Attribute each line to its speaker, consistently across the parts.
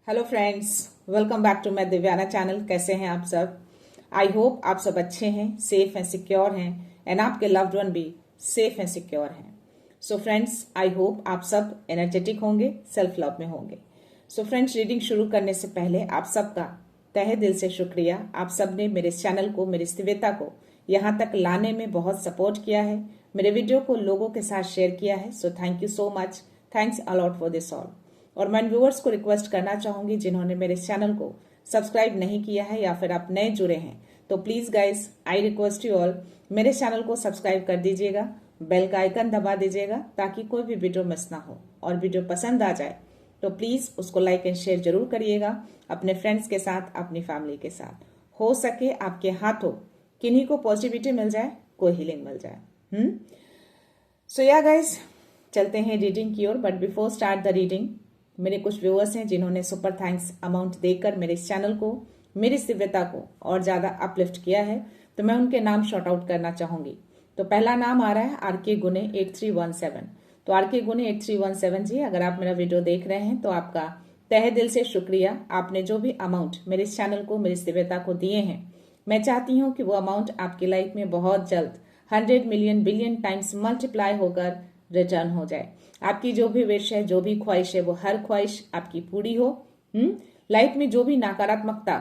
Speaker 1: Hello friends, welcome back to my Divyana channel. कैसे हैं आप सब? आई होप आप सब अच्छे हैं, सेफ हैं, सिक्योर हैं एंड आपके लव्ड वन भी सेफ हैं, सिक्योर हैं। सो फ्रेंड्स, आई होप आप सब एनर्जेटिक होंगे, सेल्फ लव में होंगे। सो फ्रेंड्स, रीडिंग शुरू करने से पहले आप सबका तहे दिल से शुक्रिया। आप सब ने मेरे चैनल को, मेरी स्थिरता को यहाँ तक लाने में बहुत सपोर्ट किया है, मेरे वीडियो को लोगों के साथ शेयर किया है। So thank you so much, thanks a lot for this all. और मैं व्यूअर्स को रिक्वेस्ट करना चाहूंगी जिन्होंने मेरे चैनल को सब्सक्राइब नहीं किया है या फिर आप नए जुड़े हैं, तो please guys, I request you all, मेरे चैनल को सब्सक्राइब कर दीजिएगा, बेल का आइकन दबा दीजिएगा ताकि कोई भी वीडियो मिस ना हो। और वीडियो पसंद आ जाए तो प्लीज उसको लाइक एंड शेयर जरूर करिएगा अपने फ्रेंड्स के साथ, अपनी फैमिली के साथ। हो सके आपके हाथों किन्हीं को पॉजिटिविटी मिल जाए, कोई हीलिंग मिल जाए। सो या गाइस, चलते हैं रीडिंग की ओर। But before start the reading, मेरे कुछ व्यूअर्स हैं जिन्होंने सुपर थैंक्स अमाउंट देकर मेरे इस चैनल को, मेरी दिव्यता को और ज्यादा अपलिफ्ट किया है, तो मैं उनके नाम शॉर्ट आउट करना चाहूंगी। तो पहला नाम आ रहा है आरके गुने 8317। तो आरके गुने 8317 जी, अगर आप मेरा वीडियो देख रहे हैं तो आपका तहे दिल से शुक्रिया। आपने जो भी अमाउंट मेरे इस चैनल को, मेरी दिव्यता को दिए हैं, मैं चाहती हूँ कि वो अमाउंट आपकी लाइफ में बहुत जल्द 100 मिलियन बिलियन टाइम्स मल्टीप्लाई होकर रिटर्न हो जाए। आपकी जो भी विश है, जो भी ख्वाहिश है, वो हर ख्वाहिश आपकी पूरी हो। लाइफ में जो भी नकारात्मकता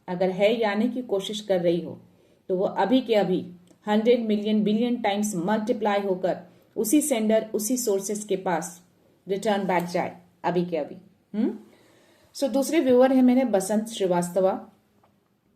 Speaker 1: अगर है या आने की कोशिश कर रही हो, तो वो अभी के अभी 100 मिलियन बिलियन टाइम्स मल्टीप्लाई होकर उसी सेंडर, उसी सोर्सेस के पास रिटर्न बैक जाए अभी के अभी। सो दूसरे व्यूअर है मेरे बसंत श्रीवास्तवा।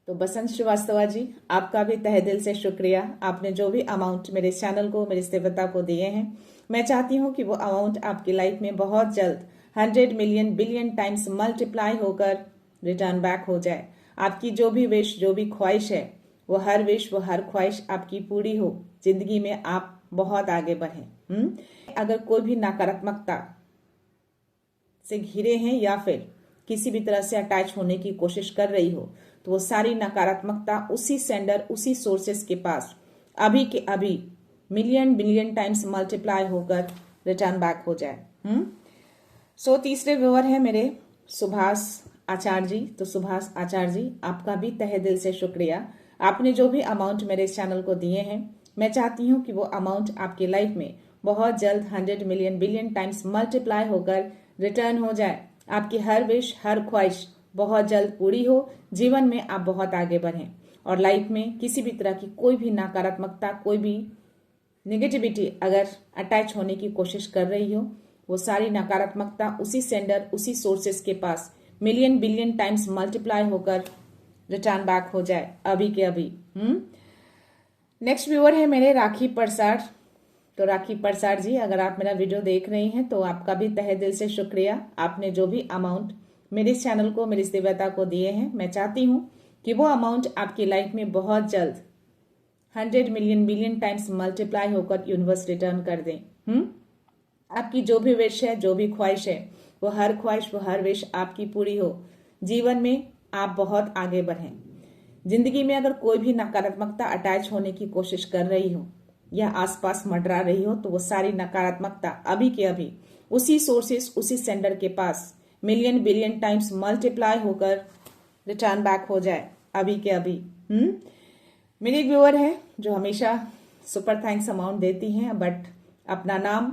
Speaker 1: तो बसंत श्रीवास्तवा जी, आपका भी तहे दिल से शुक्रिया। आपने जो भी अमाउंट मेरे चैनल को, मेरी दिव्यता को दिए हैं, मैं चाहती हूँ कि वो अमाउंट आपकी लाइफ में बहुत जल्द 100 मिलियन बिलियन टाइम्स मल्टीप्लाई होकर रिटर्न बैक हो जाए। आपकी जो भी विश, जो भी ख्वाहिश है, वो हर विश, वो हर ख्वाहिश आपकी पूरी हो। जिंदगी में आप बहुत आगे बढ़े। अगर कोई भी नकारात्मकता से घिरे हैं या फिर किसी भी तरह से अटैच होने की कोशिश कर रही हो, तो वो सारी नकारात्मकता उसी सेंडर, उसी सोर्सेस के पास अभी के अभी मिलियन बिलियन टाइम्स मल्टीप्लाई होकर रिटर्न बैक हो जाए। सो तीसरे व्यूअर है मेरे सुभाष आचार्य जी। तो सुभाष आचार्य जी, आपका भी तहे दिल से शुक्रिया। आपने जो भी अमाउंट मेरे इस चैनल को दिए हैं, मैं चाहती हूँ कि वो अमाउंट आपकी लाइफ में बहुत जल्द 100 मिलियन बिलियन टाइम्स मल्टीप्लाई होकर रिटर्न हो जाए। आपकी हर विश, हर ख्वाहिश बहुत जल्द पूरी हो। जीवन में आप बहुत आगे बढ़ें और लाइफ में किसी भी तरह की कोई भी नकारात्मकता, कोई भी नेगेटिविटी अगर अटैच होने की कोशिश कर रही हो, वो सारी नकारात्मकता उसी सेंडर, उसी सोर्सेस के पास मिलियन बिलियन टाइम्स मल्टीप्लाई होकर रिटर्न बैक हो जाए अभी के अभी। नेक्स्ट व्यूअर है मेरे राखी प्रसाद। तो राखी प्रसाद जी, अगर आप मेरा वीडियो देख रही हैं तो आपका भी तहे दिल से शुक्रिया। आपने जो भी अमाउंट मेरे इस चैनल को, मेरी दिव्यता को दिए हैं, मैं चाहती हूँ कि वो अमाउंट आपकी लाइफ में बहुत जल्द 100 मिलियन बिलियन टाइम्स मल्टीप्लाई होकर यूनिवर्स रिटर्न कर दें। आपकी जो भी विश है, जो भी ख्वाहिश है, वो हर ख्वाहिश, वो हर विश आपकी पूरी हो। जीवन में आप बहुत आगे बढ़ें। जिंदगी में अगर कोई भी नकारात्मकता अटैच होने की कोशिश कर रही हो या आसपास मंडरा रही हो, तो वो सारी नकारात्मकता अभी के अभी उसी सोर्सेस, उसी सेंडर के पास मिलियन बिलियन टाइम्स मल्टीप्लाई होकर रिटर्न बैक हो जाए अभी के अभी। मेरी एक व्यूअर है जो हमेशा सुपर थैंक्स अमाउंट देती हैं, बट अपना नाम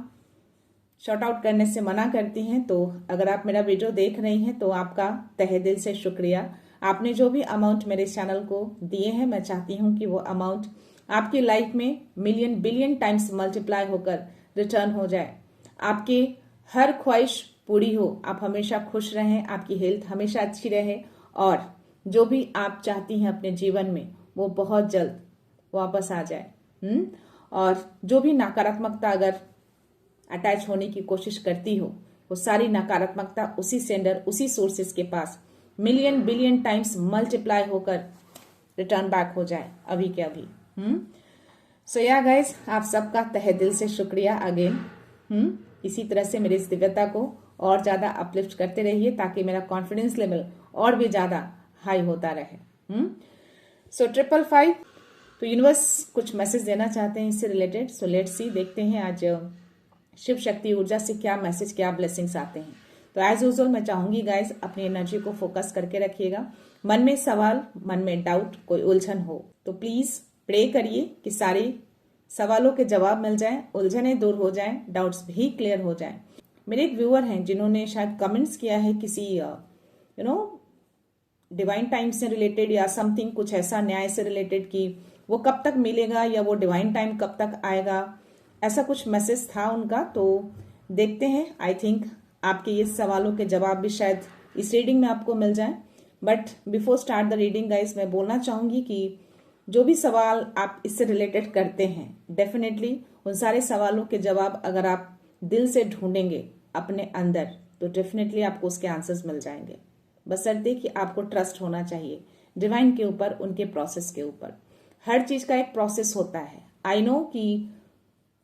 Speaker 1: शॉर्ट आउट करने से मना करती हैं। तो अगर आप मेरा वीडियो देख रही हैं तो आपका तहे दिल से शुक्रिया। आपने जो भी अमाउंट मेरे चैनल को दिए हैं, मैं चाहती हूँ कि वो अमाउंट आपकी लाइफ में मिलियन बिलियन टाइम्स मल्टीप्लाई होकर रिटर्न हो जाए। आपकी हर ख्वाहिश पूरी हो, आप हमेशा खुश रहें, आपकी हेल्थ हमेशा अच्छी रहे और जो भी आप चाहती हैं अपने जीवन में, वो बहुत जल्द वापस आ जाए। और जो भी नकारात्मकता अगर अटैच होने की कोशिश करती हो, वो सारी नकारात्मकता उसी सेंडर, उसी सोर्सेस के पास मिलियन बिलियन टाइम्स मल्टीप्लाई होकर रिटर्न बैक हो जाए अभी के अभी। सो या गाइस, आप सबका तहे दिल से शुक्रिया अगेन। इसी तरह से मेरी इस दिव्यता को और ज्यादा अपलिफ्ट करते रहिए ताकि मेरा कॉन्फिडेंस लेवल और भी ज्यादा हाई होता रहे। सो 555, तो यूनिवर्स कुछ मैसेज देना चाहते हैं इससे रिलेटेड। सो लेट्स सी, देखते हैं आज शिव शक्ति ऊर्जा से क्या मैसेज, क्या ब्लेसिंग्स आते हैं। तो एज यूजुअल मैं चाहूंगी गाइज अपनी एनर्जी को फोकस करके रखिएगा। मन में सवाल, मन में डाउट, कोई उलझन हो तो प्लीज प्रे करिए कि सारे सवालों के जवाब मिल जाएं, उलझनें दूर हो जाएं, डाउट्स भी क्लियर हो जाएं। मेरे एक व्यूअर हैं जिन्होंने शायद कमेंट्स किया है किसी डिवाइन टाइम से रिलेटेड या समथिंग, कुछ ऐसा न्याय से रिलेटेड कि वो कब तक मिलेगा या वो डिवाइन टाइम कब तक आएगा, ऐसा कुछ मैसेज था उनका। तो देखते हैं, आई थिंक आपके ये सवालों के जवाब भी शायद इस रीडिंग में आपको मिल जाए। But before start the reading guys, मैं बोलना चाहूंगी कि जो भी सवाल आप इससे रिलेटेड करते हैं, डेफिनेटली उन सारे सवालों के जवाब अगर आप दिल से ढूंढेंगे अपने अंदर तो डेफिनेटली आपको उसके आंसर्स मिल जाएंगे। बशर्ते कि आपको ट्रस्ट होना चाहिए डिवाइन के ऊपर, उनके प्रोसेस के ऊपर। हर चीज का एक प्रोसेस होता है। आई नो कि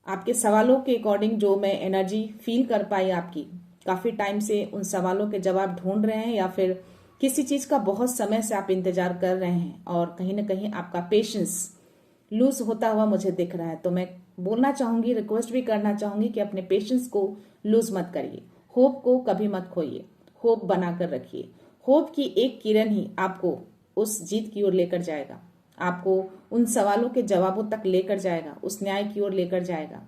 Speaker 1: आपके सवालों के अकॉर्डिंग जो मैं एनर्जी फील कर पाई आपकी, काफी टाइम से उन सवालों के जवाब ढूंढ रहे हैं या फिर किसी चीज का बहुत समय से आप इंतजार कर रहे हैं और कहीं ना कहीं आपका पेशेंस लूज होता हुआ मुझे दिख रहा है। तो मैं बोलना चाहूंगी, रिक्वेस्ट भी करना चाहूंगी कि अपने पेशेंस को लूज मत करिए, होप को कभी मत खोइए, होप बनाकर रखिए। होप की एक किरण ही आपको उस जीत की ओर लेकर जाएगा, आपको उन सवालों के जवाबों तक लेकर जाएगा, उस न्याय की ओर लेकर जाएगा।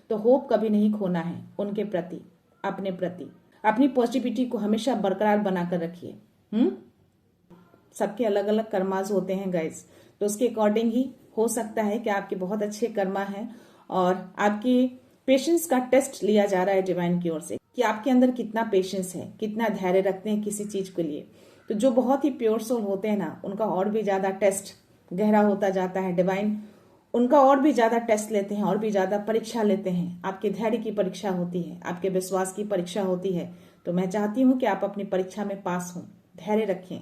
Speaker 1: तो होप कभी नहीं खोना है उनके प्रति, अपने प्रति। अपनी पॉजिटिविटी को हमेशा बरकरार बनाकर रखिए। सबके अलग अलग कर्माज होते हैं गाइस, तो उसके अकॉर्डिंग ही हो सकता है कि आपके बहुत अच्छे कर्मा हैं और आपकी पेशेंस का टेस्ट लिया जा रहा है डिवाइन की ओर से कि आपके अंदर कितना पेशेंस है, कितना धैर्य रखते हैं किसी चीज के लिए। तो जो बहुत ही प्योर सोल होते हैं ना, उनका और भी ज्यादा टेस्ट गहरा होता जाता है। डिवाइन उनका और भी ज्यादा टेस्ट लेते हैं, और भी ज्यादा परीक्षा लेते हैं। आपके धैर्य की परीक्षा होती है, आपके विश्वास की परीक्षा होती है। तो मैं चाहती हूँ कि आप अपनी परीक्षा में पास हों, धैर्य रखें।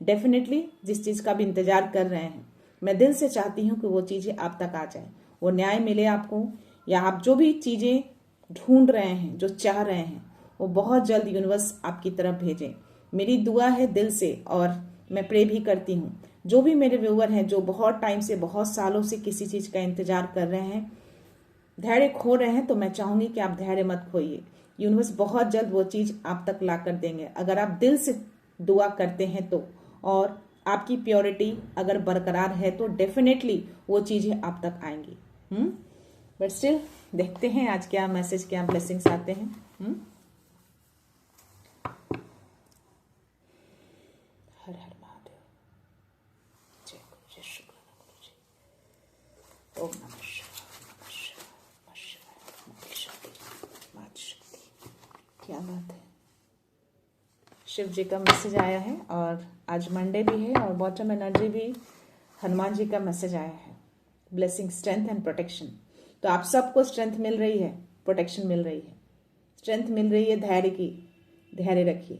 Speaker 1: डेफिनेटली जिस चीज का भी इंतजार कर रहे हैं, मैं दिल से चाहती हूँ कि वो चीजें आप तक आ जाए, वो न्याय मिले आपको, या आप जो भी चीजें ढूंढ रहे हैं, जो चाह रहे हैं, वो बहुत जल्द यूनिवर्स आपकी तरफ भेजे। मेरी दुआ है दिल से, और मैं प्रे भी करती हूँ जो भी मेरे व्यूअर हैं जो बहुत टाइम से, बहुत सालों से किसी चीज का इंतजार कर रहे हैं, धैर्य खो रहे हैं, तो मैं चाहूंगी कि आप धैर्य मत खोइए। यूनिवर्स बहुत जल्द वो चीज आप तक ला कर देंगे अगर आप दिल से दुआ करते हैं तो, और आपकी प्योरिटी अगर बरकरार है तो डेफिनेटली वो चीजें आप तक आएंगी। बट स्टिल देखते हैं आज क्या मैसेज, क्या ब्लेसिंग्स आते हैं। हर हर महादेव। जय गुरु, जय श्री गुरु जी। ओम नमः शिवाय। क्या बात है। शिव जी का मैसेज आया है और आज मंडे भी है और बॉटम एनर्जी भी हनुमान जी का मैसेज आया है। Blessing, strength and protection. तो आप सबको स्ट्रेंथ मिल रही है, प्रोटेक्शन मिल रही है, स्ट्रेंथ मिल रही है धैर्य की। धैर्य रखिए,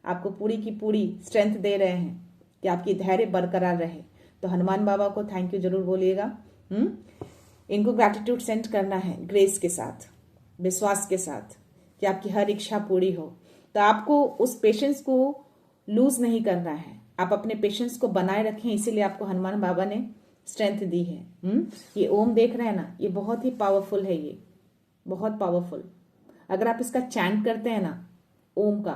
Speaker 1: आपको पूरी की पूरी स्ट्रेंथ दे रहे हैं कि आपकी धैर्य बरकरार रहे। तो हनुमान बाबा को थैंक यू जरूर बोलिएगा। इनको ग्रैटिट्यूड सेंड करना है ग्रेस के साथ, विश्वास के साथ कि आपकी हर इच्छा पूरी हो। तो आपको उस पेशेंस को लूज नहीं करना है, आप अपने पेशेंस को बनाए रखें। इसीलिए आपको हनुमान बाबा ने स्ट्रेंथ दी है। ये ओम देख रहे हैं ना, ये बहुत ही पावरफुल है, ये बहुत पावरफुल। अगर आप इसका चैंट करते हैं ना, ओम का,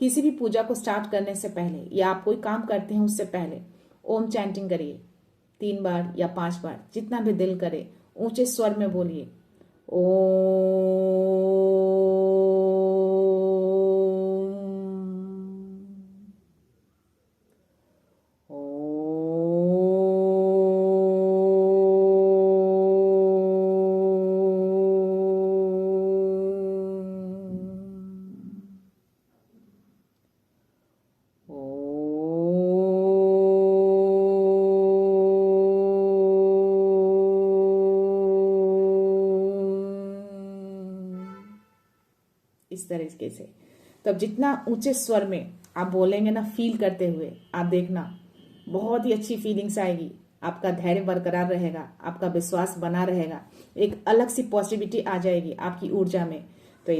Speaker 1: किसी भी पूजा को स्टार्ट करने से पहले या आप कोई काम करते हैं उससे पहले ओम चैंटिंग करिए 3 बार या 5 बार, जितना भी दिल करे। ऊंचे स्वर में बोलिए इस तरीके से। तब जितना ऊंचे स्वर में आप बोलेंगे ना, फील करते हुए, आप देखना बहुत ही अच्छी फीलिंग्स आएगी। आपका धैर्य बरकरार रहेगा, आपका विश्वास बना रहेगा, एक अलग सी पॉजिटिविटी आ जाएगी आपकी ऊर्जा में। तो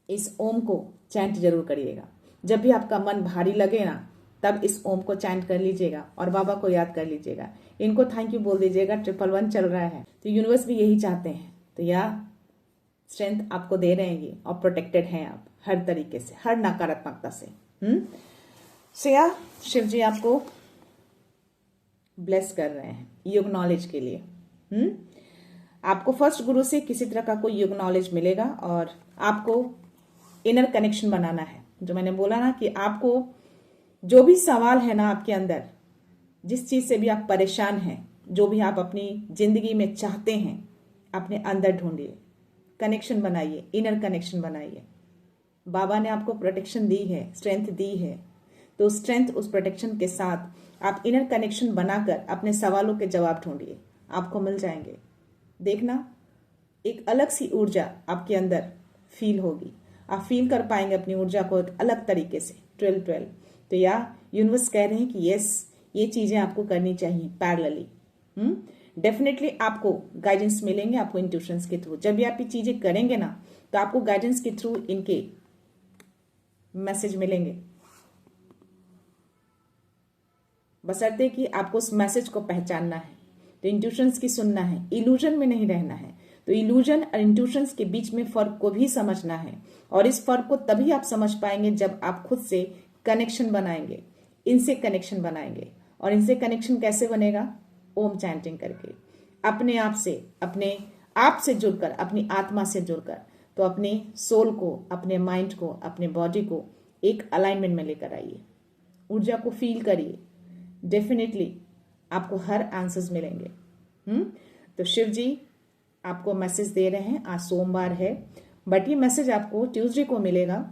Speaker 1: इस ओम को चैंट जरूर करिएगा। जब भी आपका मन भारी लगे ना, तब इस ओम को चैंट कर लीजिएगा और बाबा को याद कर लीजिएगा। इनको थैंक यू बोल दीजिएगा। 111 चल रहा है तो यूनिवर्स भी यही चाहते हैं। तो स्ट्रेंथ आपको दे रहे हैं ये, और प्रोटेक्टेड हैं आप हर तरीके से, हर नकारात्मकता से। या शिव जी आपको ब्लेस कर रहे हैं योग नॉलेज के लिए। आपको फर्स्ट गुरु से किसी तरह का कोई योग नॉलेज मिलेगा, और आपको इनर कनेक्शन बनाना है। जो मैंने बोला ना कि आपको जो भी सवाल है ना आपके अंदर, जिस चीज से भी आप परेशान हैं, जो भी आप अपनी जिंदगी में चाहते हैं, अपने अंदर ढूंढिए, कनेक्शन बनाइए, इनर कनेक्शन बनाइए। बाबा ने आपको प्रोटेक्शन दी है, स्ट्रेंथ दी है, तो स्ट्रेंथ उस प्रोटेक्शन के साथ आप इनर कनेक्शन बनाकर अपने सवालों के जवाब ढूंढिए, आपको मिल जाएंगे। देखना, एक अलग सी ऊर्जा आपके अंदर फील होगी, आप फील कर पाएंगे अपनी ऊर्जा को एक अलग तरीके से। 12-12 तो या यूनिवर्स कह रहे हैं कि यस, ये चीजें आपको करनी चाहिए पैरेलली। डेफिनेटली आपको गाइडेंस मिलेंगे, आपको इंट्यूशंस के थ्रू। जब भी आप ये चीजें करेंगे ना, तो आपको गाइडेंस के थ्रू इनके मैसेज मिलेंगे, बशर्ते कि आपको उस मैसेज को पहचानना है, तो इंट्यूशंस की सुनना है, इल्यूजन में नहीं रहना है। तो इल्यूजन और इंट्यूशंस के बीच में फर्क को भी समझना है, और इस फर्क को तभी आप समझ पाएंगे जब आप खुद से कनेक्शन बनाएंगे, इनसे कनेक्शन बनाएंगे। और इनसे कनेक्शन कैसे बनेगा? ओम चैंटिंग करके, अपने आप से जुड़कर, अपनी आत्मा से जुड़कर। तो अपने सोल को, अपने माइंड को, अपने बॉडी को एक अलाइनमेंट में लेकर आइए, ऊर्जा को फील करिए, डेफिनेटली आपको हर आंसर्स मिलेंगे। तो शिव जी आपको मैसेज दे रहे हैं। आज सोमवार है, बट ये मैसेज आपको ट्यूसडे को मिलेगा।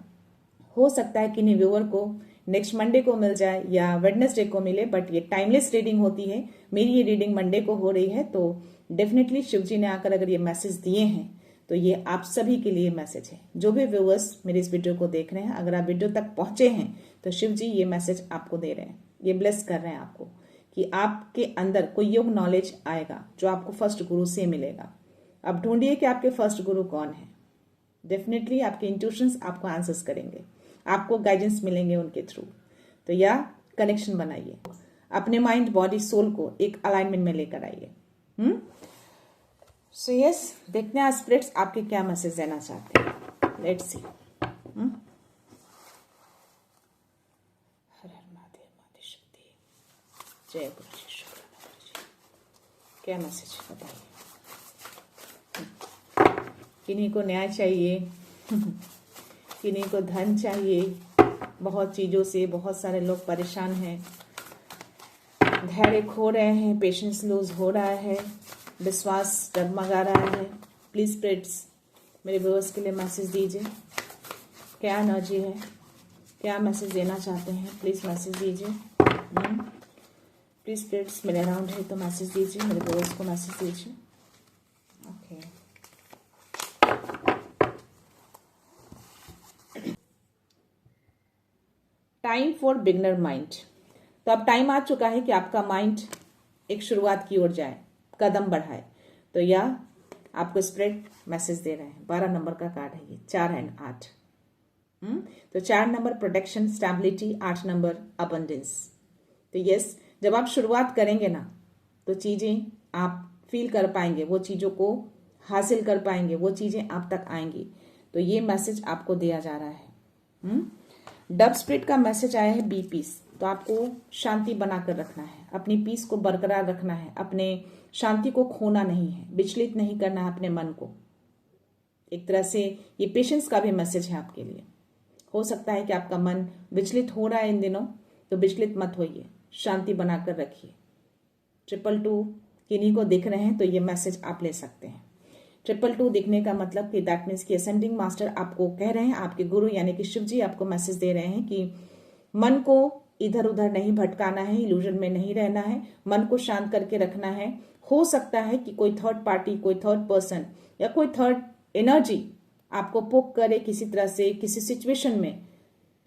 Speaker 1: हो सकता है किन्हीं व्यूअर को नेक्स्ट मंडे को मिल जाए या वेडनेसडे को मिले, बट ये टाइमलेस रीडिंग होती है। मेरी ये रीडिंग मंडे को हो रही है, तो डेफिनेटली शिव जी ने आकर अगर ये मैसेज दिए हैं, तो ये आप सभी के लिए मैसेज है। जो भी व्यूअर्स मेरे इस वीडियो को देख रहे हैं, अगर आप वीडियो तक पहुंचे हैं, तो शिव जी ये मैसेज आपको दे रहे हैं, ये ब्लेस कर रहे हैं आपको कि आपके अंदर कोई योग नॉलेज आएगा जो आपको फर्स्ट गुरु से मिलेगा। अब ढूंढिए कि आपके फर्स्ट गुरु कौन है। डेफिनेटली आपके इंट्यूशंस आपको आंसर्स करेंगे, आपको गाइडेंस मिलेंगे उनके थ्रू। तो या कनेक्शन बनाइए, अपने माइंड, बॉडी, सोल को एक अलाइनमेंट में लेकर आइए। सो यस, देखते हैं स्पिरिट्स आपके क्या मैसेज देना चाहते हैं। Let's see. हर हर महादेव, माते शक्ति, जय गुरु जी, शुक्राना गुरु जी। क्या मैसेज बताइए। किन्हीं को न्याय चाहिए, किन्हीं को धन चाहिए, बहुत चीजों से बहुत सारे लोग परेशान हैं, धैर्य खो रहे हैं, पेशेंस लूज हो रहा है, विश्वास डगमगा रहा है। प्लीज स्पिरिट्स मेरे व्यूअर्स के लिए मैसेज दीजिए, क्या एनर्जी है, क्या मैसेज देना चाहते हैं, प्लीज मैसेज दीजिए। प्लीज स्पिरिट्स मेरे अराउंड है तो मैसेज दीजिए, मेरे व्यूअर्स को मैसेज दीजिए। Okay, time for beginner mind. तो अब टाइम आ चुका है कि आपका माइंड एक शुरुआत की ओर जाए, कदम बढ़ाए। तो या आपको स्पिरिट मैसेज दे रहे हैं। 12 नंबर का कार्ड है ये, 4 एंड 8। तो 4 number protection, stability, 8 number abundance. तो यस, जब आप शुरुआत करेंगे ना, तो चीजें आप फील कर पाएंगे, वो चीजों को हासिल कर पाएंगे, वो चीजें आप तक आएंगी। तो ये मैसेज आपको दिया जा रहा है। डब स्पिरिट का मैसेज आया है, बी पीस। तो आपको शांति बनाकर रखना है, अपनी पीस को बरकरार रखना है, अपने शांति को खोना नहीं है, विचलित नहीं करना है अपने मन को। एक तरह से ये पेशेंस का भी मैसेज है आपके लिए। हो सकता है कि आपका मन विचलित हो रहा है इन दिनों, तो विचलित मत होइए, शांति बनाकर रखिए। 222 किन्हीं को दिख रहे हैं, तो ये मैसेज आप ले सकते हैं। 222 दिखने का मतलब कि दैट मीन्स कि असेंडिंग मास्टर आपको कह रहे हैं, आपके गुरु यानी कि शिव जी आपको मैसेज दे रहे हैं कि मन को इधर उधर नहीं भटकाना है, इल्यूजन में नहीं रहना है, मन को शांत करके रखना है। हो सकता है कि कोई थर्ड पार्टी, कोई थर्ड पर्सन या कोई थर्ड एनर्जी आपको पोक करे किसी तरह से, किसी सिचुएशन में,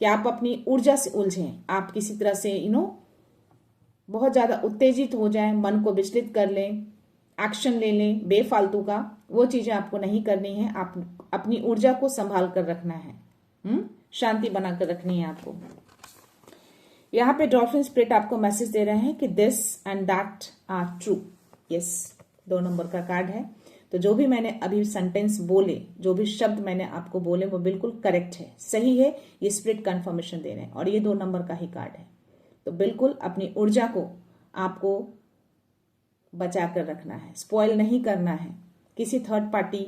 Speaker 1: कि आप अपनी ऊर्जा से उलझें, आप किसी तरह से बहुत ज्यादा उत्तेजित हो जाएं, मन को विचलित कर लें, एक्शन ले लें बेफालतू का। वो चीजें आपको नहीं करनी है, आप अपनी ऊर्जा को संभाल कर रखना है, शांति बनाकर रखनी है आपको। यहाँ पे डॉल्फिन स्पिरिट आपको मैसेज दे रहे हैं कि this and that are true. Yes, 2 नंबर का कार्ड है। तो जो भी मैंने अभी सेंटेंस बोले, जो भी शब्द मैंने आपको बोले वो बिल्कुल करेक्ट है, सही है। ये स्पिरिट कंफर्मेशन दे रहे हैं और ये 2 नंबर का ही कार्ड है। तो बिल्कुल अपनी ऊर्जा को आपको बचा कर रखना है, स्पॉइल नहीं करना है किसी थर्ड पार्टी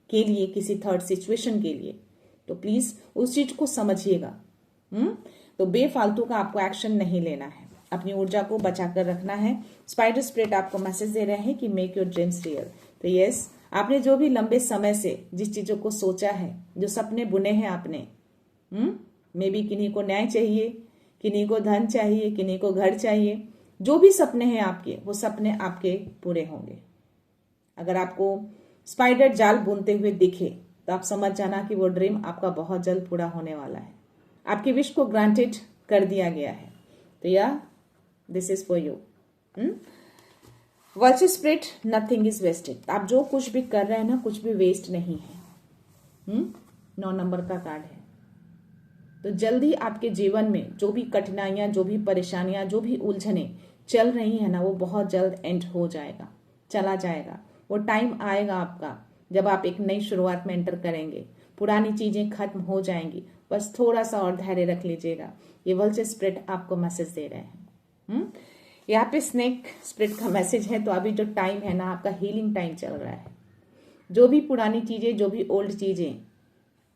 Speaker 1: के लिए, किसी थर्ड सिचुएशन के लिए। तो प्लीज उस चीज को समझिएगा। तो बेफालतू का आपको एक्शन नहीं लेना है, अपनी ऊर्जा को बचा कर रखना है। स्पाइडर स्पिरिट आपको मैसेज दे रहे हैं कि मेक योर ड्रीम्स रियल। तो यस, आपने जो भी लंबे समय से जिस चीजों को सोचा है, जो सपने बुने हैं आपने, मे बी किन्हीं को न्याय चाहिए, किन्हीं को धन चाहिए, किन्हीं को घर चाहिए, जो भी सपने हैं आपके, वो सपने आपके पूरे होंगे। अगर आपको स्पाइडर जाल बुनते हुए दिखे तो आप समझ जाना कि वो ड्रीम आपका बहुत जल्द पूरा होने वाला है। आपकी विश को ग्रांटेड कर दिया गया है। तो या this is for you. Virtual spirit, nothing is wasted. आप जो कुछ भी कर रहे हैं ना, कुछ भी वेस्ट नहीं है। 9 नंबर का कार्ड है। तो जल्दी आपके जीवन में जो भी कठिनाइयां, जो भी परेशानियां, जो भी उलझने चल रही है ना, वो बहुत जल्द एंड हो जाएगा, चला जाएगा। वो टाइम आएगा आपका जब आप एक नई शुरुआत में एंटर करेंगे, पुरानी चीजें खत्म हो जाएंगी। बस थोड़ा सा और धैर्य रख लीजिएगा। ये वर्चुअल स्पिरिट आपको मैसेज दे रहे हैं। यहाँ पे स्नेक स्पिरिट का मैसेज है। तो अभी जो टाइम है ना, आपका हीलिंग टाइम चल रहा है। जो भी पुरानी चीजें, जो भी ओल्ड चीजें,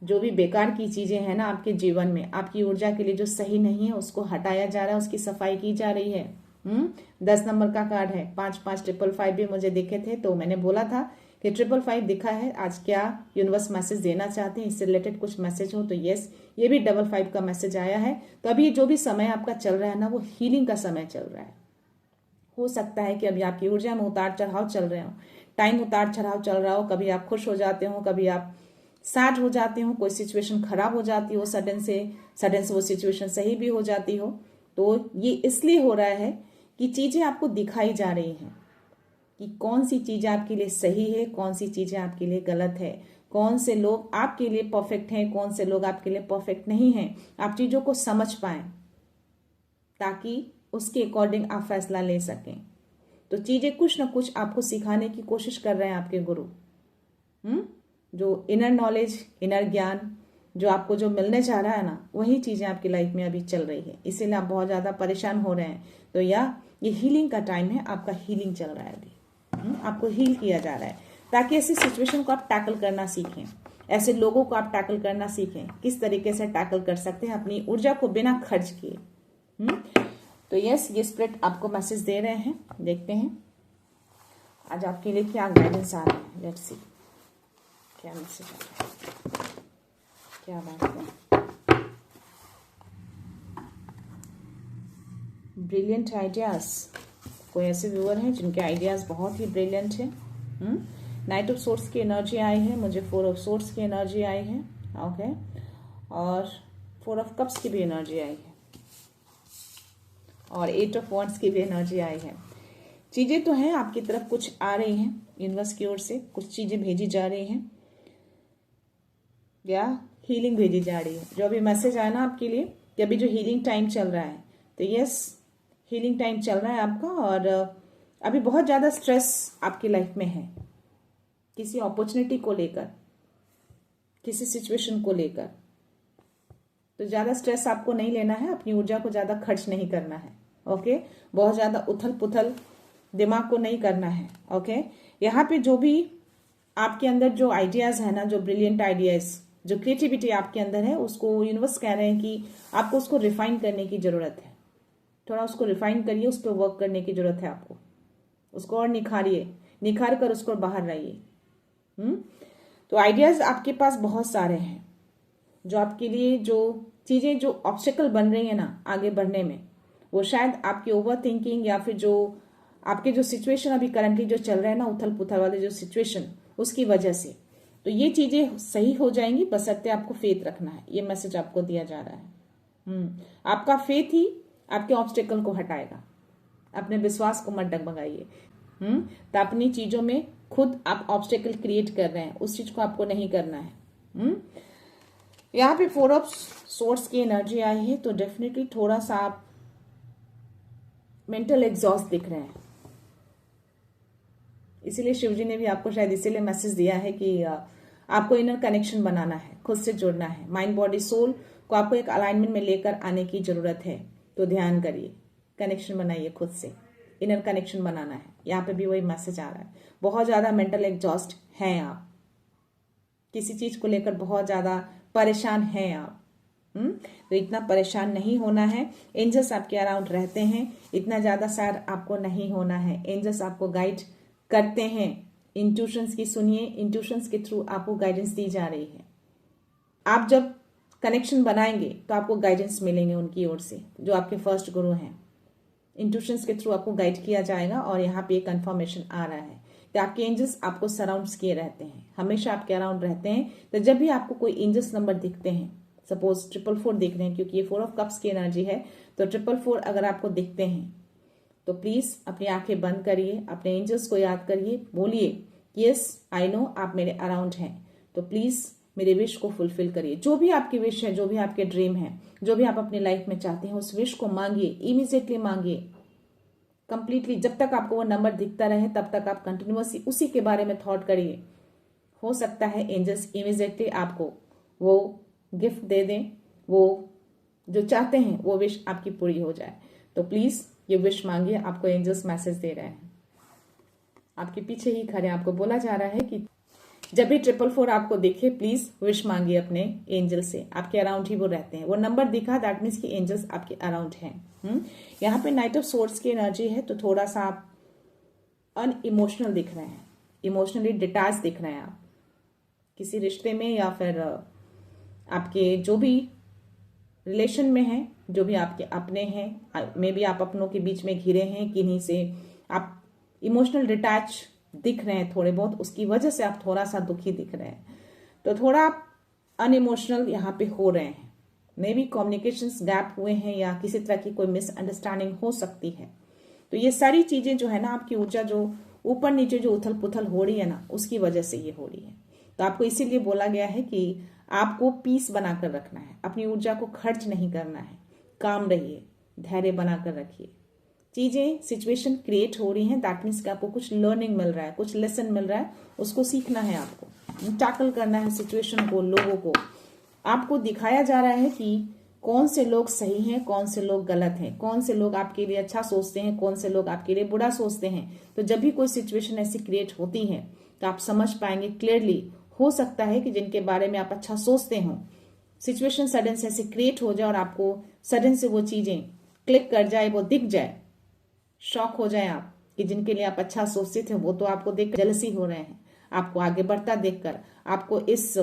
Speaker 1: जो भी बेकार की चीजें हैं ना आपके जीवन में, आपकी ऊर्जा के लिए जो सही नहीं है, उसको हटाया जा रहा है, उसकी सफाई की जा रही है। 10 नंबर का कार्ड है। 5 5 5 5 भी मुझे दिखे थे, तो मैंने बोला था कि 5 5 दिखा है। आज क्या यूनिवर्स मैसेज देना चाहते हैं, इससे रिलेटेड कुछ मैसेज हो तो यस, ये भी 5 का मैसेज आया है। तो अभी जो भी समय आपका चल रहा है ना, वो हीलिंग का समय चल रहा है। हो सकता है कि अभी आपकी ऊर्जा में उतार चढ़ाव चल रहे हो, टाइम उतार चढ़ाव चल रहा हो। कभी आप खुश हो जाते हो, कभी आप सैड हो जाते हो, कोई सिचुएशन खराब हो जाती हो, सडन से वो सिचुएशन सही भी हो जाती हो। तो ये इसलिए हो रहा है कि चीजें आपको दिखाई जा रही हैं कि कौन सी चीजें आपके लिए सही है, कौन सी चीजें आपके लिए गलत है, कौन से लोग आपके लिए परफेक्ट हैं, कौन से लोग आपके लिए परफेक्ट नहीं हैं। आप चीजों को समझ पाएं ताकि उसके अकॉर्डिंग आप फैसला ले सकें। तो चीजें कुछ ना कुछ आपको सिखाने की कोशिश कर रहे हैं आपके गुरु। जो इनर नॉलेज, इनर ज्ञान जो आपको जो मिलने जा रहा है ना, वही चीजें आपकी लाइफ में अभी चल रही है, इसीलिए आप बहुत ज्यादा परेशान हो रहे हैं। तो ये हीलिंग का टाइम है, आपका हीलिंग चल रहा है अभी। आपको हील किया जा रहा है ताकि ऐसी सिचुएशन को आप टैकल करना सीखें, ऐसे लोगों को आप टैकल करना सीखें, किस तरीके से टैकल कर सकते हैं अपनी ऊर्जा को बिना खर्च किए। तो यस, ये स्पिरिट आपको मैसेज दे रहे हैं। देखते हैं आज आपके लिए क्या गाइडेंस आ रहा है। लेट्स सी क्या मैसेज आ रहा है, क्या बात है। Brilliant ideas. कोई ऐसे व्यूअर हैं जिनके आइडियाज बहुत ही ब्रिलियंट हैं। नाइट ऑफ सोर्स की एनर्जी आई है मुझे, 4 ऑफ सोर्स की एनर्जी आई है, ओके, और 4 ऑफ कप्स की भी एनर्जी आई है, और 8 ऑफ वॉन्ड्स की भी एनर्जी आई है। चीजें तो हैं आपकी तरफ, कुछ आ रही हैं यूनिवर्स की ओर से, कुछ चीजें भेजी जा रही हैं या हीलिंग भेजी जा रही है। जो अभी मैसेज आया ना आपके लिए कि अभी जो हीलिंग टाइम चल रहा है, तो यस, हीलिंग टाइम चल रहा है आपका। और अभी बहुत ज्यादा स्ट्रेस आपकी लाइफ में है, किसी अपॉर्चुनिटी को लेकर, किसी सिचुएशन को लेकर। तो ज्यादा स्ट्रेस आपको नहीं लेना है, अपनी ऊर्जा को ज्यादा खर्च नहीं करना है, ओके। बहुत ज्यादा उथल पुथल दिमाग को नहीं करना है, ओके। यहाँ पे जो भी आपके अंदर जो आइडियाज है ना, जो ब्रिलियंट आइडियाज, जो क्रिएटिविटी आपके अंदर है, उसको यूनिवर्स कह रहे हैं कि आपको उसको रिफाइन करने की जरूरत है। थोड़ा उसको रिफाइन करिए, उस पर वर्क करने की जरूरत है आपको, उसको और निखारिए, निखार कर उसको बाहर लाइए। तो आइडियाज आपके पास बहुत सारे हैं, जो आपके लिए जो चीजें जो ऑब्स्टेकल बन रही है ना आगे बढ़ने में, वो शायद आपकी ओवर थिंकिंग या फिर जो आपके जो सिचुएशन अभी करंटली जो चल रहा है ना, उथल पुथल वाले जो सिचुएशन, उसकी वजह से। तो ये चीजें सही हो जाएंगी, बशर्ते आपको फेथ रखना है। ये मैसेज आपको दिया जा रहा है। आपका फेथ ही आपके ऑब्स्टेकल को हटाएगा। अपने विश्वास को मत डगमगाइए। तो अपनी चीजों में खुद आप ऑब्स्टेकल क्रिएट कर रहे हैं, उस चीज को आपको नहीं करना है। यहाँ पे 4 ऑफ सोर्स की एनर्जी आई है, तो डेफिनेटली थोड़ा सा आप मेंटल एग्जॉस्ट दिख रहे हैं, इसीलिए शिव जी ने भी आपको शायद इसीलिए मैसेज दिया है कि आपको इनर कनेक्शन बनाना है, खुद से जुड़ना है। माइंड बॉडी सोल को आपको एक अलाइनमेंट में लेकर आने की जरूरत है। तो ध्यान करिए, कनेक्शन बनाइए, खुद से इनर कनेक्शन बनाना है। यहाँ पे भी वही मैसेज आ रहा है। बहुत ज्यादा मेंटल एग्जॉस्ट हैं आप, किसी चीज को लेकर बहुत ज्यादा परेशान हैं आप। तो इतना परेशान नहीं होना है। एंजल्स आपके अराउंड रहते हैं, इतना ज्यादा सैड आपको नहीं होना है। एंजल्स आपको गाइड करते हैं। इंट्यूशंस की सुनिए, इंट्यूशंस के थ्रू आपको गाइडेंस दी जा रही है। आप जब कनेक्शन बनाएंगे तो आपको गाइडेंस मिलेंगे उनकी ओर से, जो आपके फर्स्ट गुरु हैं। इंट्यूशंस के थ्रू आपको गाइड किया जाएगा। और यहाँ पे एक कंफर्मेशन आ रहा है कि आपके एंजल्स आपको सराउंड किए रहते हैं, हमेशा आपके अराउंड रहते हैं। तो जब भी आपको कोई एंजल्स नंबर दिखते हैं, सपोज 444 दिख रहे हैं, क्योंकि ये 4 ऑफ कप्स की एनर्जी है, तो 444 अगर आपको दिखते हैं तो प्लीज अपनी आंखें बंद करिए, अपने एंजल्स को याद करिए, बोलिए यस आई नो आप मेरे अराउंड हैं। तो प्लीज मेरे विश को फुलफिल करिए। जो भी आपकी विश है, जो भी आपके ड्रीम है, जो भी आप अपनी लाइफ में चाहते हैं, उस विश को मांगिए, इमीडिएटली मांगिए, कंप्लीटली। जब तक आपको वो नंबर दिखता रहे तब तक आप कंटिन्यूअसली उसी के बारे में थॉट करिए। हो सकता है एंजल्स इमीडिएटली आपको वो गिफ्ट दे दें, वो जो चाहते हैं वो विश आपकी पूरी हो जाए। तो प्लीज ये विश मांगिए, आपको एंजल्स मैसेज दे रहे हैं, आपके पीछे ही खड़े। आपको बोला जा रहा है कि जब भी 444 आपको दिखे प्लीज विश मांगिए अपने एंजल से, आपके अराउंड ही वो रहते हैं। वो नंबर दिखा दैट मीन्स कि एंजल्स आपके अराउंड हैं। यहाँ पे नाइट ऑफ सोर्ड्स की एनर्जी है, तो थोड़ा सा आप अनइमोशनल दिख रहे हैं, इमोशनली डिटैच दिख रहे हैं आप किसी रिश्ते में, या फिर आपके जो भी रिलेशन में हैं, जो भी आपके अपने हैं, मे बी आप अपनों के बीच में घिरे हैं किन्हीं से, आप इमोशनल डिटैच दिख रहे हैं थोड़े बहुत, उसकी वजह से आप थोड़ा सा दुखी दिख रहे हैं। तो थोड़ा आप अनइमोशनल यहाँ पे हो रहे हैं। मे बी कम्युनिकेशंस गैप हुए हैं, या किसी तरह की कोई मिसअंडरस्टैंडिंग हो सकती है। तो ये सारी चीजें जो है ना, आपकी ऊर्जा जो ऊपर नीचे जो उथल पुथल हो रही है ना, उसकी वजह से ये हो रही है। तो आपको इसीलिए बोला गया है कि आपको पीस बनाकर रखना है, अपनी ऊर्जा को खर्च नहीं करना है, काम रहिए, धैर्य बनाकर रखिए। चीजें सिचुएशन क्रिएट हो रही हैं, दैट मीन्स कि आपको कुछ लर्निंग मिल रहा है, कुछ लेसन मिल रहा है, उसको सीखना है, आपको टैकल करना है सिचुएशन को, लोगों को। आपको दिखाया जा रहा है कि कौन से लोग सही हैं, कौन से लोग गलत हैं, कौन से लोग आपके लिए अच्छा सोचते हैं, कौन से लोग आपके लिए बुरा सोचते हैं। तो जब भी कोई सिचुएशन ऐसी क्रिएट होती है तो आप समझ पाएंगे क्लियरली। हो सकता है कि जिनके बारे में आप अच्छा सोचते हो, सिचुएशन सडन से ऐसे क्रिएट हो जाए और आपको सडन से वो चीजें क्लिक कर जाए, वो दिख जाए, शॉक हो जाए आप कि जिनके लिए आप अच्छा सोचते थे वो तो आपको देखकर जेलसी हो रहे हैं, आपको आगे बढ़ता देखकर, आपको इस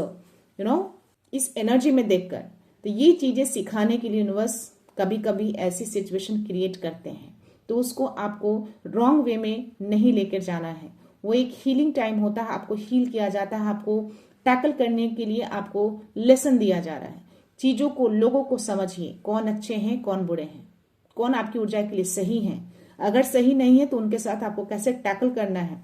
Speaker 1: इस एनर्जी में देखकर। तो ये चीजें सिखाने के लिए यूनिवर्स कभी कभी ऐसी सिचुएशन क्रिएट करते हैं, तो उसको आपको रॉन्ग वे में नहीं लेकर जाना है। वो एक हीलिंग टाइम होता है, आपको हील किया जाता है, आपको टैकल करने के लिए आपको लेसन दिया जा रहा है। चीजों को, लोगों को समझिए, कौन अच्छे हैं, कौन बुरे हैं, कौन आपकी ऊर्जा के लिए सही है। अगर सही नहीं है तो उनके साथ आपको कैसे टैकल करना है,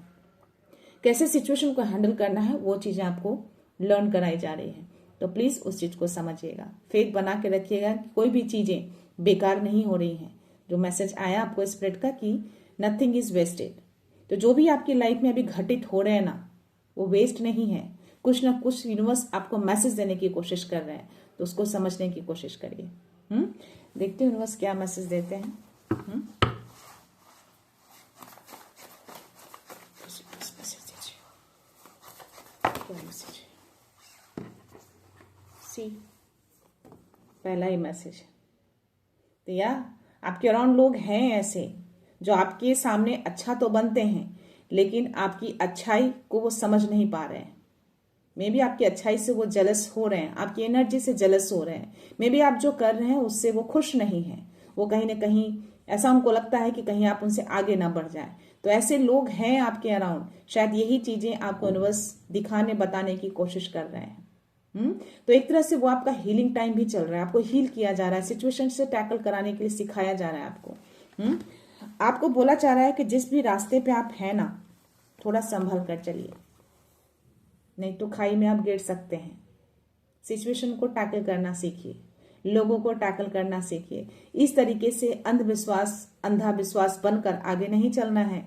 Speaker 1: कैसे सिचुएशन को हैंडल करना है, वो चीजें आपको लर्न कराई जा रही है। तो प्लीज उस चीज को समझिएगा, फेथ बना के रखिएगा कि कोई भी चीजें बेकार नहीं हो रही हैं। जो मैसेज आया आपको स्पिरिट का कि नथिंग इज वेस्टेड, तो जो भी आपकी लाइफ में अभी घटित हो रहे हैं ना, वो वेस्ट नहीं है। कुछ ना कुछ यूनिवर्स आपको मैसेज देने की कोशिश कर रहे हैं, तो उसको समझने की कोशिश करिए। देखते हैं यूनिवर्स क्या मैसेज देते हैं। सी पहला ही मैसेज। तो या आपके अराउंड लोग हैं ऐसे जो आपके सामने अच्छा तो बनते हैं, लेकिन आपकी अच्छाई को वो समझ नहीं पा रहे हैं। मे बी आपकी अच्छाई से वो जेलस हो रहे हैं, आपकी एनर्जी से जेलस हो रहे हैं। मे बी आप जो कर रहे हैं उससे वो खुश नहीं है, वो कहीं ना कहीं ऐसा उनको लगता है कि कहीं आप उनसे आगे ना बढ़ जाए। तो ऐसे लोग हैं आपके अराउंड, शायद यही चीजें आपको यूनिवर्स दिखाने बताने की कोशिश कर रहे हैं। तो एक तरह से वो आपका हीलिंग टाइम भी चल रहा है, आपको हील किया जा रहा है, सिचुएशन से टैकल कराने के लिए सिखाया जा रहा है आपको। आपको बोला जा रहा है कि जिस भी रास्ते पे आप हैं ना, थोड़ा संभल कर चलिए, नहीं तो खाई में आप गिर सकते हैं। सिचुएशन को टैकल करना सीखिए, लोगों को टैकल करना सीखिए। इस तरीके से अंधविश्वास, अंधा विश्वास बनकर आगे नहीं चलना है।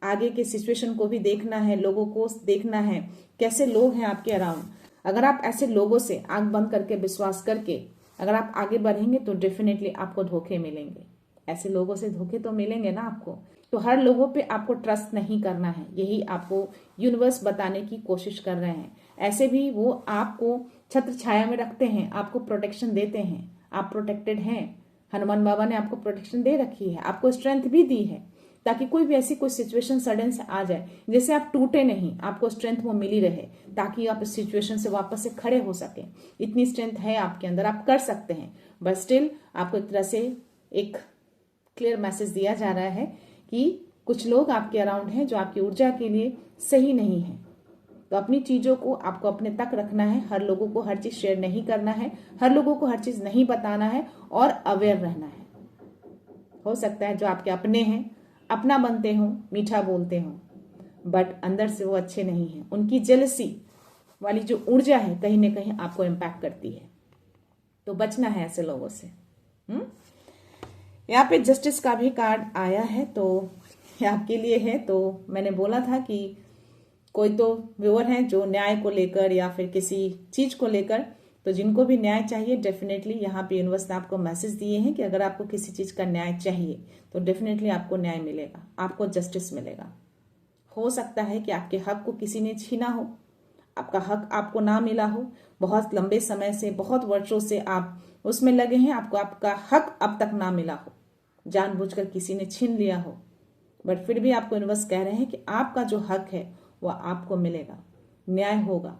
Speaker 1: आगे के सिचुएशन को भी देखना है, लोगों को देखना है, कैसे लोग हैं आपके अराउंड। अगर आप ऐसे लोगों से आंख बंद करके विश्वास करके अगर आप आगे बढ़ेंगे तो डेफिनेटली आपको धोखे मिलेंगे। ऐसे लोगों से धोखे तो मिलेंगे ना आपको। तो हर लोगों पे आपको ट्रस्ट नहीं करना है, यही आपको यूनिवर्स बताने की कोशिश कर रहे हैं। ऐसे भी वो आपको छत्र छाया में रखते हैं, आपको प्रोटेक्शन देते हैं, आप प्रोटेक्टेड हैं। हनुमान बाबा ने आपको प्रोटेक्शन दे रखी है, आपको स्ट्रेंथ भी दी है, ताकि कोई भी ऐसी कोई सिचुएशन सडन से आ जाए जैसे आप टूटे नहीं, आपको स्ट्रेंथ वो मिली रहे, ताकि आप इस सिचुएशन से वापस से खड़े हो सके। इतनी स्ट्रेंथ है आपके अंदर, आप कर सकते हैं। बट स्टिल आपको एक तरह से एक क्लियर मैसेज दिया जा रहा है कि कुछ लोग आपके अराउंड हैं जो आपकी ऊर्जा के लिए सही नहीं है। तो अपनी चीजों को आपको अपने तक रखना है, हर लोगों को हर चीज शेयर नहीं करना है, हर लोगों को हर चीज नहीं बताना है, और अवेयर रहना है। हो सकता है जो आपके अपने हैं अपना बनते हो, मीठा बोलते हो, बट अंदर से वो अच्छे नहीं हैं। उनकी जेलसी वाली जो ऊर्जा है कहीं ना कहीं आपको इम्पैक्ट करती है, तो बचना है ऐसे लोगों से। यहाँ पे जस्टिस का भी कार्ड आया है, तो ये आपके लिए है। तो मैंने बोला था कि कोई तो व्यूअर हैं जो न्याय को लेकर या फिर किसी चीज को लेकर, तो जिनको भी न्याय चाहिए डेफिनेटली यहाँ पे यूनिवर्स ने आपको मैसेज दिए हैं कि अगर आपको किसी चीज का न्याय चाहिए तो डेफिनेटली आपको न्याय मिलेगा, आपको जस्टिस मिलेगा। हो सकता है कि आपके हक को किसी ने छीना हो, आपका हक आपको ना मिला हो, बहुत लंबे समय से बहुत वर्षों से आप उसमें लगे हैं, आपको आपका हक अब तक ना मिला हो, जानबूझकर किसी ने छीन लिया हो, बट फिर भी आपको यूनिवर्स कह रहे हैं कि आपका जो हक है वह आपको मिलेगा, न्याय होगा,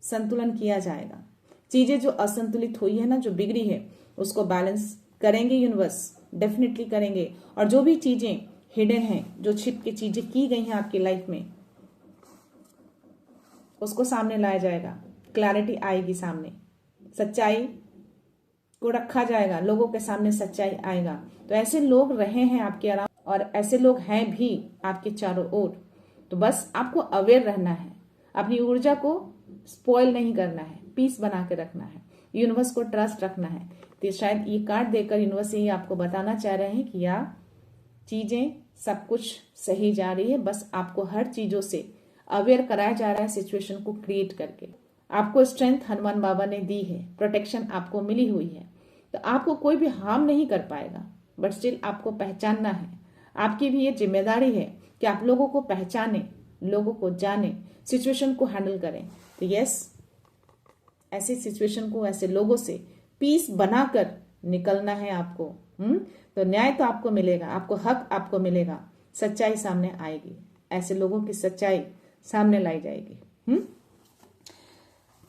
Speaker 1: संतुलन किया जाएगा। चीजें जो असंतुलित हुई है ना, जो बिगड़ी है, उसको बैलेंस करेंगे यूनिवर्स, डेफिनेटली करेंगे। और जो भी चीजें हिडन हैं, जो छिप के चीजें की गई हैं आपकी लाइफ में, उसको सामने लाया जाएगा, क्लैरिटी आएगी सामने, सच्चाई को रखा जाएगा, लोगों के सामने सच्चाई आएगा। तो ऐसे लोग रहे हैं आपके अराउंड और ऐसे लोग हैं भी आपके चारों ओर। तो बस आपको अवेयर रहना है, अपनी ऊर्जा को स्पॉइल नहीं करना है, पीस बना के रखना है, यूनिवर्स को ट्रस्ट रखना है। तो शायद ये कार्ड देकर यूनिवर्स ये आपको बताना चाह रहे हैं कि यार चीजें सब कुछ सही जा रही है, बस आपको हर चीजों से अवेयर कराया जा रहा है, सिचुएशन को क्रिएट करके। आपको स्ट्रेंथ हनुमान बाबा ने दी है, प्रोटेक्शन आपको मिली हुई है, तो आपको कोई भी हार्म नहीं कर पाएगा। बट स्टिल आपको पहचानना है, आपकी भी ये जिम्मेदारी है कि आप लोगों को पहचाने, लोगों को जाने, सिचुएशन को हैंडल करें। तो यस, ऐसी सिचुएशन को, ऐसे लोगों से पीस बनाकर निकलना है आपको। तो न्याय तो आपको मिलेगा, आपको हक आपको मिलेगा, सच्चाई सामने आएगी, ऐसे लोगों की सच्चाई सामने लाई जाएगी।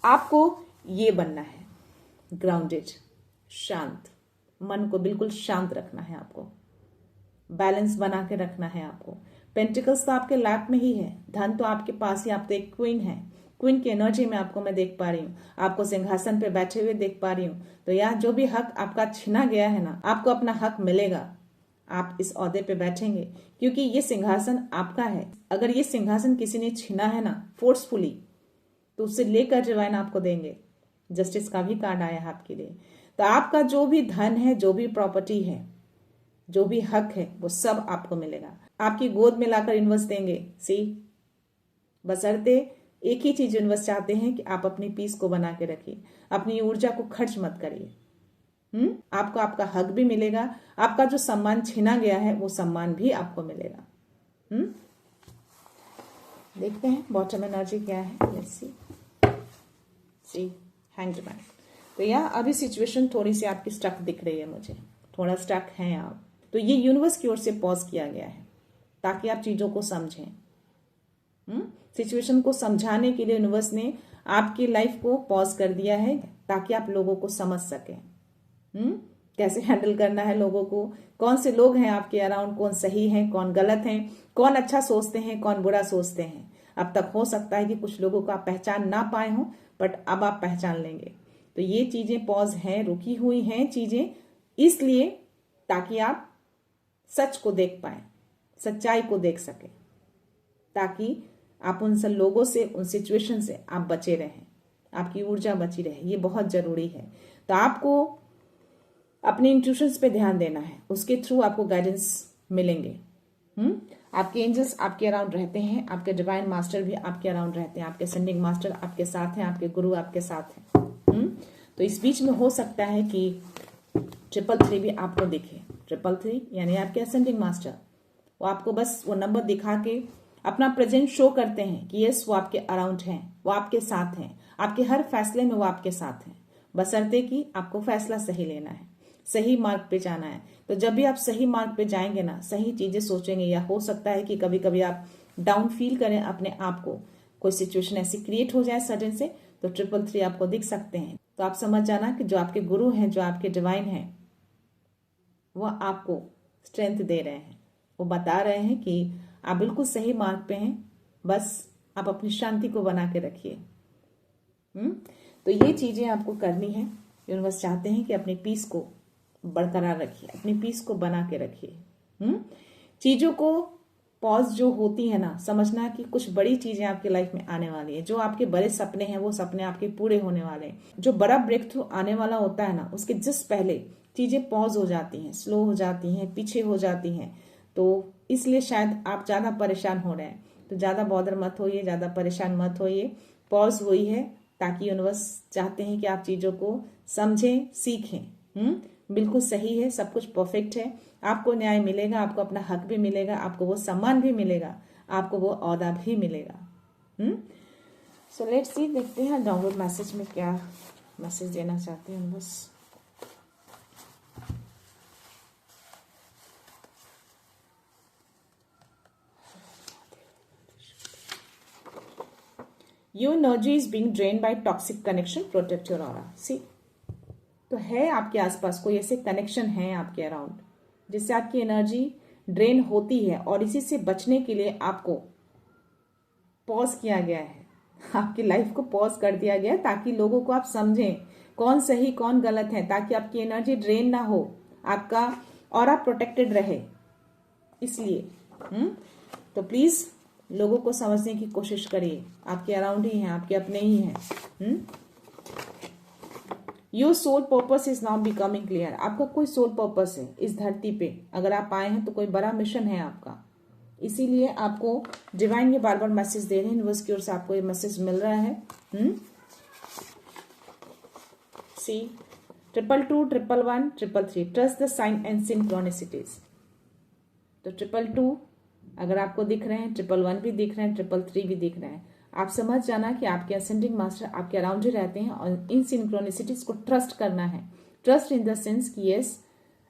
Speaker 1: आपको ये बनना है ग्राउंडेड, शांत, मन को बिल्कुल शांत रखना है, आपको बैलेंस बना के रखना है आपको। पेंटिकल्स तो आपके लैप में ही है, धन तो आपके पास ही, आप तो एक क्वीन है, क्वीन की एनर्जी में आपको मैं देख पा रही हूँ, आपको सिंहासन पे बैठे हुए देख पा रही हूँ। तो यार जो भी हक आपका छीना गया है ना, आपको अपना हक मिलेगा, आप इस ओहदे पे बैठेंगे, क्योंकि ये सिंहासन आपका है। अगर ये सिंहासन किसी ने छीना है ना फोर्सफुली, तो उससे लेकर डिवाइन आपको देंगे। जस्टिस का भी कार्ड आया है आपके लिए। तो आपका जो भी धन है, जो भी प्रॉपर्टी है, जो भी हक है, वो सब आपको मिलेगा, आपकी गोद में लाकर यूनिवर्स देंगे। सी, बशर्ते एक ही चीज यूनिवर्स चाहते हैं कि आप अपनी पीस को बना के रखिए, अपनी ऊर्जा को खर्च मत करिए। आपको आपका हक भी मिलेगा, आपका जो सम्मान छीना गया है वो सम्मान भी आपको मिलेगा। देखते हैं बॉटम एनर्जी क्या है। Let's see, hanged man. तो यह अभी सिचुएशन थोड़ी सी आपकी स्टक दिख रही है, मुझे थोड़ा स्टक है आप। तो ये यूनिवर्स की ओर से पॉज किया गया है ताकि आप चीजों को समझें। सिचुएशन को समझाने के लिए यूनिवर्स ने आपकी लाइफ को पॉज कर दिया है ताकि आप लोगों को समझ सकें। कैसे हैंडल करना है लोगों को, कौन से लोग हैं आपके अराउंड, कौन सही हैं, कौन गलत हैं, कौन अच्छा सोचते हैं, कौन बुरा सोचते हैं। अब तक हो सकता है कि कुछ लोगों को आप पहचान ना पाए हों, बट अब आप पहचान लेंगे। तो ये चीजें पॉज हैं, रुकी हुई हैं चीजें, इसलिए ताकि आप सच को देख पाए, सच्चाई को देख सके, ताकि आप उन सब लोगों से, उन सिचुएशन से आप बचे रहें, आपकी ऊर्जा बची रहे। ये बहुत जरूरी है। तो आपको अपने इंट्यूशंस पे ध्यान देना है, उसके थ्रू आपको गाइडेंस मिलेंगे। आपके एंजल्स आपके अराउंड रहते हैं, आपके डिवाइन मास्टर भी आपके अराउंड रहते हैं, आपके सेंडिंग मास्टर आपके साथ हैं, आपके गुरु आपके साथ हैं। तो इस बीच में हो सकता है कि 333 भी आपको दिखे। 333 यानी आपके असेंडिंग मास्टर, वो आपको बस वो नंबर दिखा के अपना प्रेजेंट शो करते हैं कि यस वो आपके अराउंड हैं, वो आपके साथ हैं, आपके हर फैसले में वो आपके साथ हैं, बशर्ते कि आपको फैसला सही लेना है, सही मार्ग पे जाना है। तो जब भी आप सही मार्ग पे जाएंगे ना, सही चीजें सोचेंगे, या हो सकता है कि कभी कभी आप डाउन फील करें अपने आप को, कोई सिचुएशन ऐसी क्रिएट हो जाए सडन से, तो 333 आपको दिख सकते हैं। तो आप समझ जाना कि जो आपके गुरु हैं, जो आपके डिवाइन हैं, वो आपको स्ट्रेंथ दे रहे हैं, वो बता रहे हैं कि आप बिल्कुल सही मार्ग पे हैं, बस आप अपनी शांति को बना के रखिए। तो ये चीजें आपको करनी है। यूनिवर्स चाहते हैं कि अपनी पीस को बरकरार रखिए, अपनी पीस को बना के रखिए। चीजों को पॉज जो होती है ना, समझना कि कुछ बड़ी चीजें आपकी लाइफ में आने वाली है। जो आपके बड़े सपने हैं वो सपने आपके पूरे होने वाले हैं। जो बड़ा ब्रेक थ्रू आने वाला होता है ना, उसके जस्ट पहले चीजें पॉज हो जाती हैं, स्लो हो जाती हैं, पीछे हो जाती हैं। तो इसलिए शायद आप ज्यादा परेशान हो रहे हैं। तो ज्यादा बॉदर मत होइए, ज्यादा परेशान मत होइए, पॉज हुई है ताकि यूनिवर्स चाहते हैं कि आप चीजों को समझें, सीखें। बिल्कुल सही है, सब कुछ परफेक्ट है, आपको न्याय मिलेगा, आपको अपना हक भी मिलेगा, आपको वो सम्मान भी मिलेगा, आपको वो औहदा भी मिलेगा। सो लेट्स सी, देखते हैं डाउनलोड मैसेज में क्या मैसेज देना चाहते हैं बस। Your energy is being drained by toxic connection. Protect your aura. See, तो है आपके आसपास कोई ऐसे कनेक्शन है आपके अराउंड जिससे आपकी एनर्जी ड्रेन होती है, और इसी से बचने के लिए आपको पॉज किया गया है, आपकी लाइफ को पॉज कर दिया गया है ताकि लोगों को आप समझें कौन सही कौन गलत है, ताकि आपकी एनर्जी ड्रेन ना हो, आपका ऑरा प्रोटेक्टेड रहे। इसलिए तो प्लीज लोगों को समझने की कोशिश करिए, आपके अराउंड ही हैं, आपके अपने ही हैं। Your soul purpose is now becoming clear. आपका कोई सोल पर्पस है इस धरती पे, अगर आप आए हैं तो कोई बड़ा मिशन है आपका। इसीलिए आपको डिवाइन ये बार बार मैसेज दे रहे हैं, यूनिवर्स की ओर से आपको ये मैसेज मिल रहा है। सी 222, 111, 333, ट्रस्ट द साइन एंड सिंक्रोनिसिटीज। तो 222 अगर आपको दिख रहे हैं, 111 भी दिख रहे हैं, 333 भी दिख रहे हैं, आप समझ जाना कि आपके असेंडिंग मास्टर आपके अराउंड ही रहते हैं, और इन सिंक्रोनिसिटीज को ट्रस्ट करना है। ट्रस्ट इन द सेंस कि यस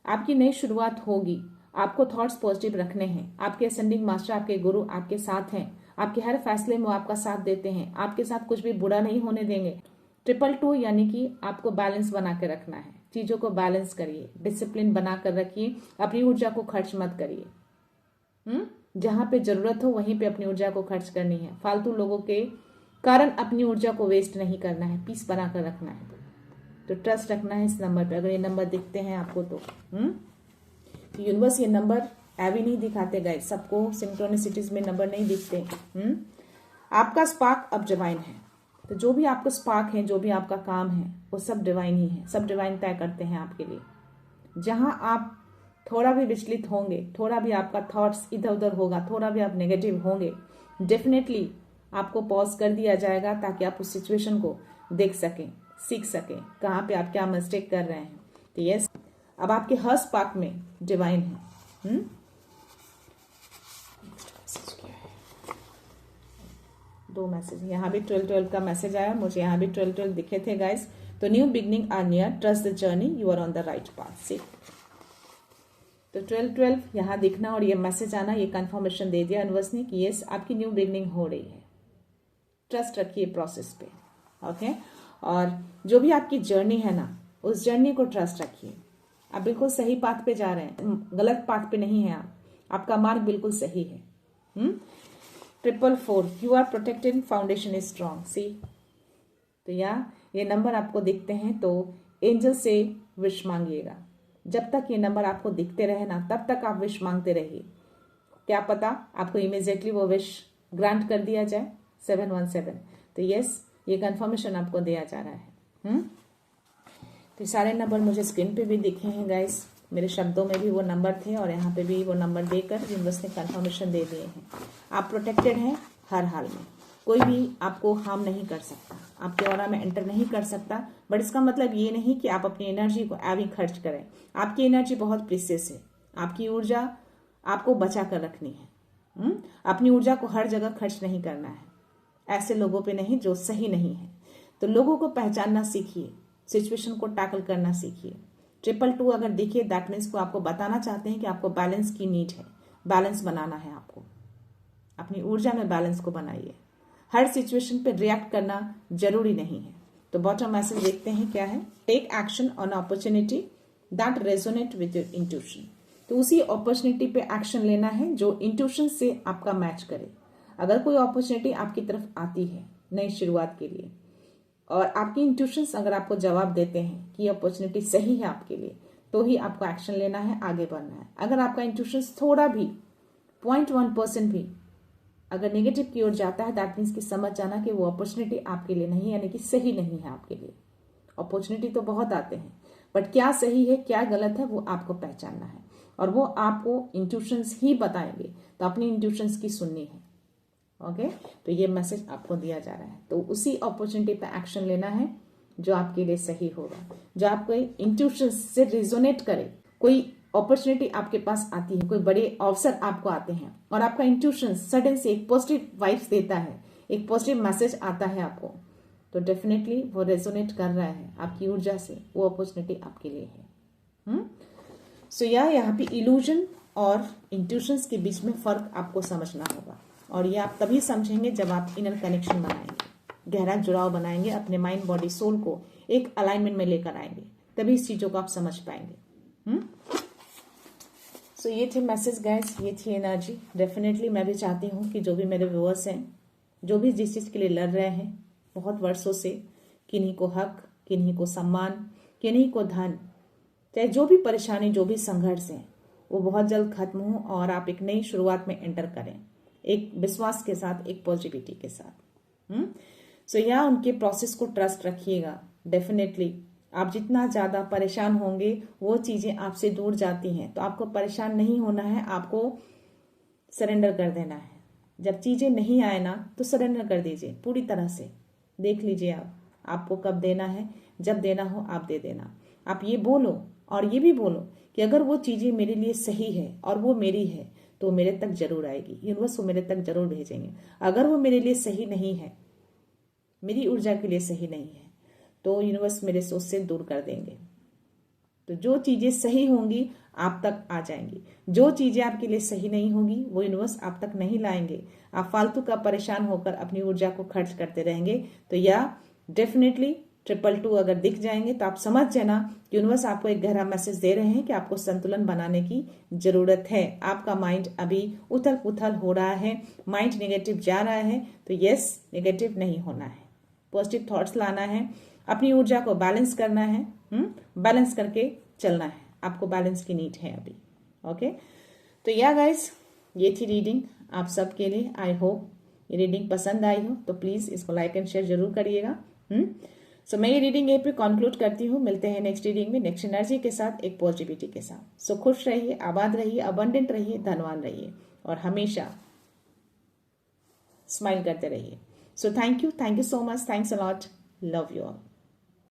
Speaker 1: आपकी नई शुरुआत होगी, आपको थॉट्स पॉजिटिव रखने हैं, आपके असेंडिंग मास्टर आपके गुरु आपके साथ हैं, आपके हर फैसले में आपका साथ देते हैं, आपके साथ कुछ भी बुरा नहीं होने देंगे। 222 यानी कि आपको बैलेंस बना के रखना है, चीजों को बैलेंस करिए, डिसिप्लिन बनाकर रखिए, अपनी ऊर्जा को खर्च मत करिए। जहां पे जरूरत हो वहीं पे अपनी ऊर्जा को खर्च करनी है, फालतू लोगों के कारण अपनी ऊर्जा को वेस्ट नहीं करना है, पीस बनाकर रखना है। तो ट्रस्ट रखना है इस नंबर पे। अगर ये नंबर दिखते हैं आपको तो यूनिवर्स ये नंबर एवी नहीं दिखाते गए, सबको सिंक्रोनिसिटीज में नंबर नहीं दिखते। आपका स्पार्क अब डिवाइन है, तो जो भी आपका स्पार्क है, जो भी आपका काम है, वो सब डिवाइन ही है, सब डिवाइन तय करते हैं आपके लिए। जहां आप थोड़ा भी विचलित होंगे, थोड़ा भी आपका थॉट्स इधर उधर होगा, थोड़ा भी आप नेगेटिव होंगे, डेफिनेटली आपको पॉज कर दिया जाएगा ताकि आप उस सिचुएशन को देख सकें, सीख सकें, कहाँ पे आप क्या मिस्टेक कर रहे हैं। तो यस, अब आपके हर स्पार्क में डिवाइन है। दो मैसेज यहाँ भी 12-12 का मैसेज आया, मुझे यहाँ भी 12-12 दिखे थे गाइस। तो new beginning are near, trust the journey, you are on the right path. See, तो 12-12 यहाँ दिखना और ये मैसेज आना, ये कंफर्मेशन दे दिया यूनिवर्स ने कि यस आपकी न्यू बिगनिंग हो रही है। ट्रस्ट रखिए प्रोसेस पे, ओके। और जो भी आपकी जर्नी है ना, उस जर्नी को ट्रस्ट रखिए। आप बिल्कुल सही पाथ पे जा रहे हैं, गलत पाथ पे नहीं है आप, आपका मार्ग बिल्कुल सही है। 444, you are protected, foundation is strong. See, तो ये नंबर आपको दिखते हैं तो एंजल से विश मांगिएगा। जब तक ये नंबर आपको दिखते रहे ना, तब तक आप विश मांगते रहिए, क्या पता आपको इमीडिएटली वो विश ग्रांट कर दिया जाए। 717, तो यस ये कंफर्मेशन आपको दिया जा रहा है। तो सारे नंबर मुझे स्क्रीन पे भी दिखे हैं गाइस, मेरे शब्दों में भी वो नंबर थे और यहाँ पे भी वो नंबर देकर यूनिवर्स ने कंफर्मेशन दे दिए हैं। आप प्रोटेक्टेड हैं हर हाल में, कोई भी आपको हार्म नहीं कर सकता, आपके ऑरा में एंटर नहीं कर सकता। बट इसका मतलब ये नहीं कि आप अपनी एनर्जी को ऐवी खर्च करें। आपकी एनर्जी बहुत प्रीशियस है, आपकी ऊर्जा आपको बचा कर रखनी है। अपनी ऊर्जा को हर जगह खर्च नहीं करना है, ऐसे लोगों पे नहीं जो सही नहीं है। तो लोगों को पहचानना सीखिए, सिचुएशन को टैकल करना सीखिए। 222 अगर देखिए दैट मीन्स को आपको बताना चाहते हैं कि आपको बैलेंस की नीड है, बैलेंस बनाना है आपको, अपनी ऊर्जा में बैलेंस को बनाइए। हर सिचुएशन पे रिएक्ट करना जरूरी नहीं है। तो बॉटम मैसेज देखते हैं क्या है। Take action on opportunity that resonate with your intuition. तो उसी अपॉर्चुनिटी पे एक्शन लेना है जो इंट्यूशन से आपका मैच करे। अगर कोई अपॉर्चुनिटी आपकी तरफ आती है नई शुरुआत के लिए और आपकी इंट्यूशंस अगर आपको जवाब देते हैं कि अपॉर्चुनिटी सही है आपके लिए, तो ही आपको एक्शन लेना है, आगे बढ़ना है। अगर आपका इंट्यूशंस थोड़ा भी 0.1% भी अगर नेगेटिव की ओर जाता है, दैट मीन्स कि समझ जाना कि वो अपॉर्चुनिटी आपके लिए नहीं, यानी कि सही नहीं है आपके लिए। अपॉर्चुनिटी तो बहुत आते हैं, बट क्या सही है क्या गलत है वो आपको पहचानना है, और वो आपको इंट्यूशंस ही बताएंगे। तो अपनी इंट्यूशंस की सुननी है। ओके, तो ये मैसेज आपको दिया जा रहा है। तो उसी अपॉर्चुनिटी पे एक्शन लेना है जो आपके लिए सही होगा, जो आपको इंट्यूशन से रिजोनेट करे। कोई अपॉर्चुनिटी आपके पास आती है, कोई बड़े अवसर आपको आते हैं और आपका इंट्यूशन सडन से एक पॉजिटिव वाइब्स देता है, एक पॉजिटिव मैसेज आता है आपको, तो डेफिनेटली वो रेजोनेट कर रहा है आपकी ऊर्जा से, वो अपॉर्चुनिटी आपके लिए है। सो यहाँ पे इल्यूजन और इंट्यूशंस के बीच में फर्क आपको समझना होगा, और ये आप तभी समझेंगे जब आप इनर कनेक्शन बनाएंगे, गहरा जुड़ाव बनाएंगे, अपने माइंड बॉडी सोल को एक अलाइनमेंट में लेकर आएंगे, तभी इस चीजों को आप समझ पाएंगे। सो ये थे मैसेज गाइस, ये थी एनर्जी। डेफिनेटली मैं भी चाहती हूँ कि जो भी मेरे व्यूअर्स हैं, जो भी जिस चीज़ के लिए लड़ रहे हैं बहुत वर्षों से, किन्हीं को हक, किन्हीं को सम्मान, किन्हीं को धन, चाहे जो भी परेशानी, जो भी संघर्ष है, वो बहुत जल्द खत्म हो और आप एक नई शुरुआत में एंटर करें, एक विश्वास के साथ, एक पॉजिटिविटी के साथ। सो यहाँ उनके प्रोसेस को ट्रस्ट रखिएगा। डेफिनेटली आप जितना ज़्यादा परेशान होंगे वो चीज़ें आपसे दूर जाती हैं। तो आपको परेशान नहीं होना है, आपको सरेंडर कर देना है। जब चीज़ें नहीं आए ना तो सरेंडर कर दीजिए पूरी तरह से। देख लीजिए आपको कब देना है, जब देना हो आप दे देना। आप ये बोलो और ये भी बोलो कि अगर वो चीज़ें मेरे लिए सही है और वो मेरी है तो मेरे तक जरूर आएगी, यूनिवर्स वो मेरे तक जरूर भेजेंगे। अगर वो मेरे लिए सही नहीं है, मेरी ऊर्जा के लिए सही नहीं है, तो यूनिवर्स मेरे सोच से दूर कर देंगे। तो जो चीजें सही होंगी आप तक आ जाएंगी, जो चीजें आपके लिए सही नहीं होंगी वो यूनिवर्स आप तक नहीं लाएंगे। आप फालतू का परेशान होकर अपनी ऊर्जा को खर्च करते रहेंगे। तो या डेफिनेटली 222 अगर दिख जाएंगे तो आप समझ जाना यूनिवर्स आपको एक गहरा मैसेज दे रहे हैं कि आपको संतुलन बनाने की जरूरत है। आपका माइंड अभी उथल पुथल हो रहा है, माइंड नेगेटिव जा रहा है, तो यस, नेगेटिव नहीं होना है, पॉजिटिव थॉट्स लाना है, अपनी ऊर्जा को बैलेंस करना है, बैलेंस करके चलना है। आपको बैलेंस की नीड है अभी। ओके, तो या गाइस, ये थी रीडिंग आप सबके लिए। आई होप ये रीडिंग पसंद आई हो, तो प्लीज इसको लाइक एंड शेयर जरूर करिएगा। सो मैं ये रीडिंग यहीं पे कंक्लूड करती हूँ। मिलते हैं नेक्स्ट रीडिंग में, नेक्स्ट एनर्जी के साथ, एक पॉजिटिविटी के साथ। सो खुश रहिए, आबाद रहिए, अबंडेंट रहिए, धनवान रहिए और हमेशा स्माइल करते रहिए। So thank you so much, thanks a lot, love you all.